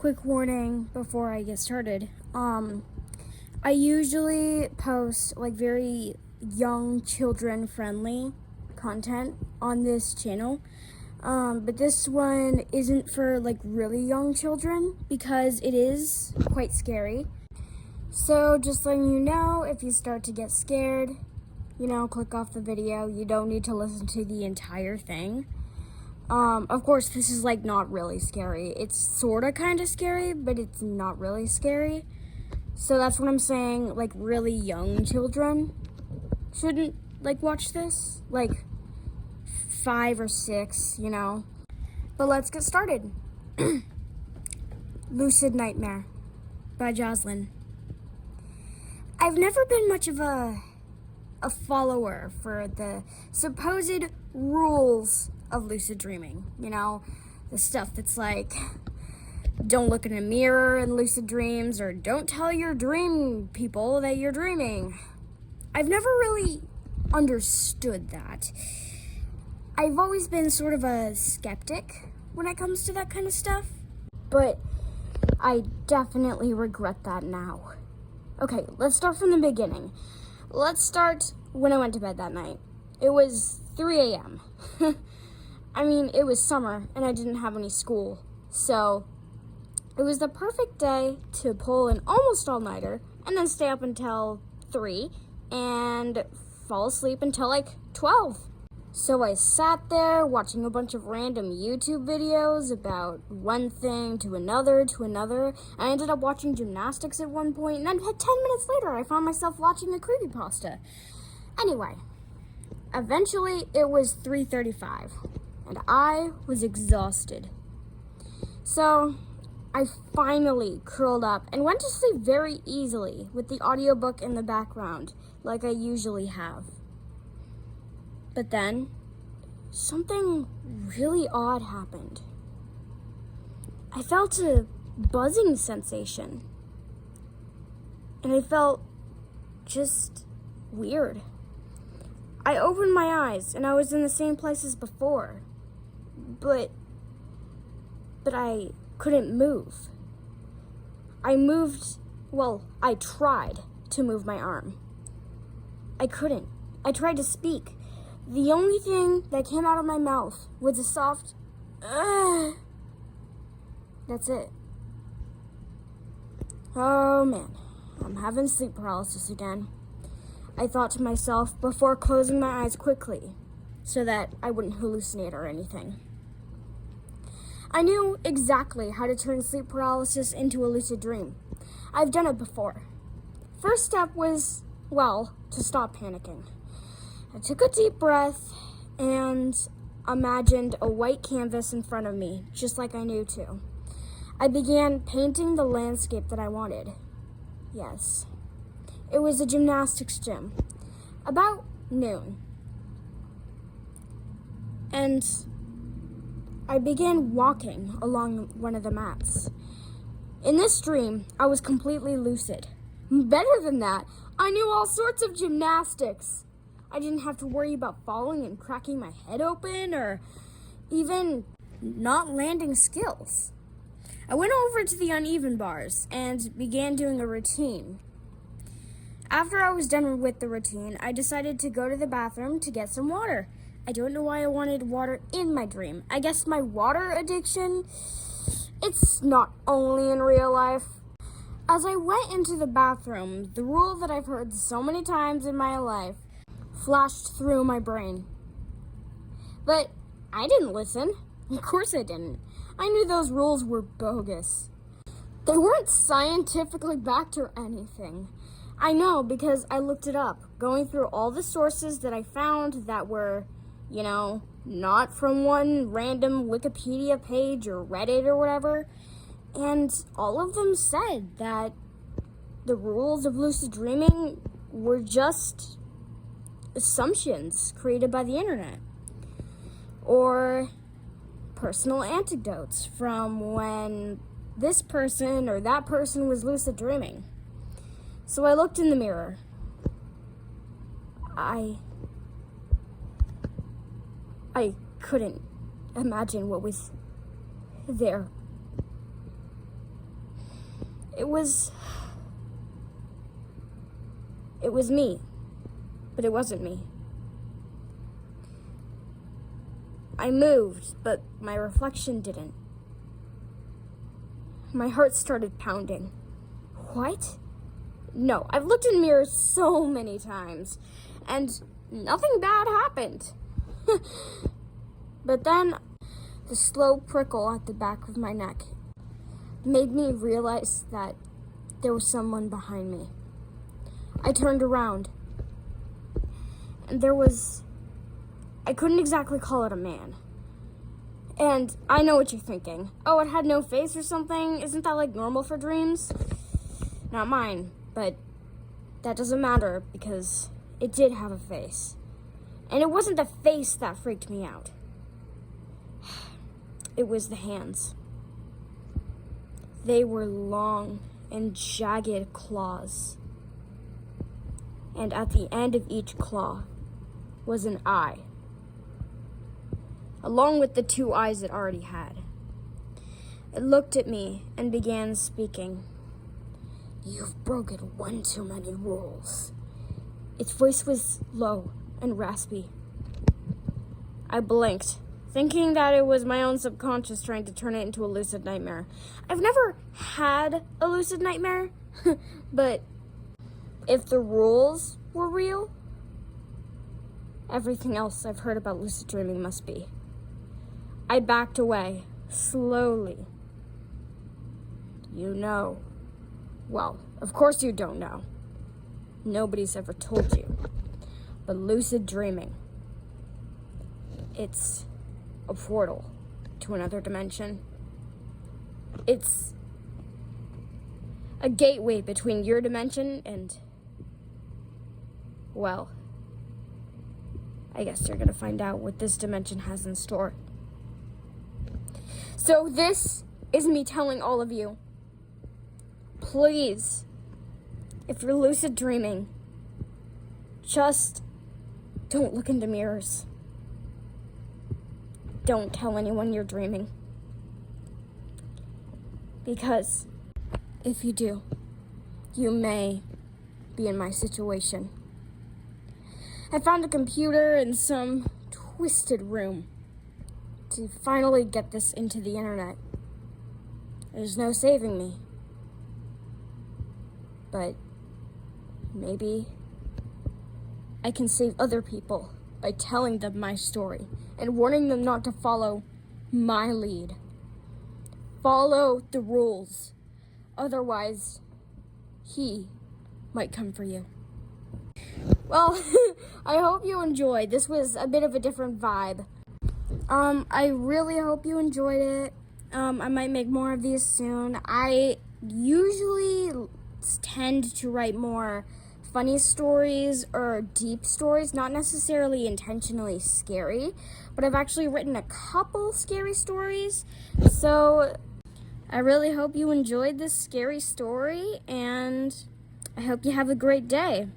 quick warning before I get started. I usually post like very young children friendly content on this channel. But this one isn't for like really young children because it is quite scary. So just letting you know, if you start to get scared, click off the video. You don't need to listen to the entire thing. Of course, this is like not really scary. It's sorta kinda scary, but it's not really scary. So that's what I'm saying, like really young children shouldn't like watch this. Like 5 or 6, But let's get started. Lucid Nightmare by Jocelyn. I've never been much of a follower for the supposed rules of lucid dreaming. The stuff that's like, don't look in a mirror in lucid dreams, or don't tell your dream people that you're dreaming. I've never really understood that. I've always been sort of a skeptic when it comes to that kind of stuff, but I definitely regret that now. Okay, let's start from the beginning. Let's start when I went to bed that night. It was 3 a.m. I mean, it was summer and I didn't have any school, so it was the perfect day to pull an almost all-nighter and then stay up until 3 and fall asleep until like 12. So I sat there watching a bunch of random YouTube videos about one thing to another. I ended up watching gymnastics at one point, and then 10 minutes later I found myself watching a creepypasta. Anyway, eventually it was 3:35, and I was exhausted. So I finally curled up and went to sleep very easily with the audiobook in the background, like I usually have. But then, something really odd happened. I felt a buzzing sensation, and I felt just weird. I opened my eyes, and I was in the same place as before, but I couldn't move. I tried to move my arm. I couldn't. I tried to speak. The only thing that came out of my mouth was a soft, That's it. Oh man, I'm having sleep paralysis again. I thought to myself before closing my eyes quickly so that I wouldn't hallucinate or anything. I knew exactly how to turn sleep paralysis into a lucid dream. I've done it before. First step was, to stop panicking. I took a deep breath and imagined a white canvas in front of me, just like I knew to. I began painting the landscape that I wanted. Yes, it was a gymnastics gym, about noon. And I began walking along one of the mats. In this dream, I was completely lucid. Better than that, I knew all sorts of gymnastics. I didn't have to worry about falling and cracking my head open or even not landing skills. I went over to the uneven bars and began doing a routine. After I was done with the routine, I decided to go to the bathroom to get some water. I don't know why I wanted water in my dream. I guess my water addiction, it's not only in real life. As I went into the bathroom, the rule that I've heard so many times in my life flashed through my brain. But I didn't listen. Of course I didn't. I knew those rules were bogus. They weren't scientifically backed or anything. I know because I looked it up, going through all the sources that I found that were, not from one random Wikipedia page or Reddit or whatever. And all of them said that the rules of lucid dreaming were just assumptions created by the internet, or personal anecdotes from when this person or that person was lucid dreaming. So I looked in the mirror. I couldn't imagine what was there. It was me, but it wasn't me. I moved, but my reflection didn't. My heart started pounding. What? No, I've looked in mirrors so many times, and nothing bad happened. But then, the slow prickle at the back of my neck made me realize that there was someone behind me. I turned around, and I couldn't exactly call it a man. And I know what you're thinking. Oh, it had no face or something? Isn't that like normal for dreams? Not mine, but that doesn't matter because it did have a face. And it wasn't the face that freaked me out. It was the hands. They were long and jagged claws. And at the end of each claw was an eye, along with the 2 eyes it already had. It looked at me and began speaking. "You've broken one too many rules." Its voice was low and raspy. I blinked, thinking that it was my own subconscious trying to turn it into a lucid nightmare. I've never had a lucid nightmare, but if the rules were real, everything else I've heard about lucid dreaming must be. I backed away, slowly. Well, of course you don't know. Nobody's ever told you. But lucid dreaming, it's a portal to another dimension. It's a gateway between your dimension and, well, I guess you're gonna find out what this dimension has in store. So this is me telling all of you, please, if you're lucid dreaming, just don't look into mirrors. Don't tell anyone you're dreaming. Because if you do, you may be in my situation. I found a computer in some twisted room to finally get this into the internet. There's no saving me. But maybe I can save other people by telling them my story and warning them not to follow my lead. Follow the rules. Otherwise, he might come for you. Well, I hope you enjoyed. This was a bit of a different vibe. I really hope you enjoyed it. I might make more of these soon. I usually tend to write more funny stories or deep stories, not necessarily intentionally scary, but I've actually written a couple scary stories. So I really hope you enjoyed this scary story, and I hope you have a great day.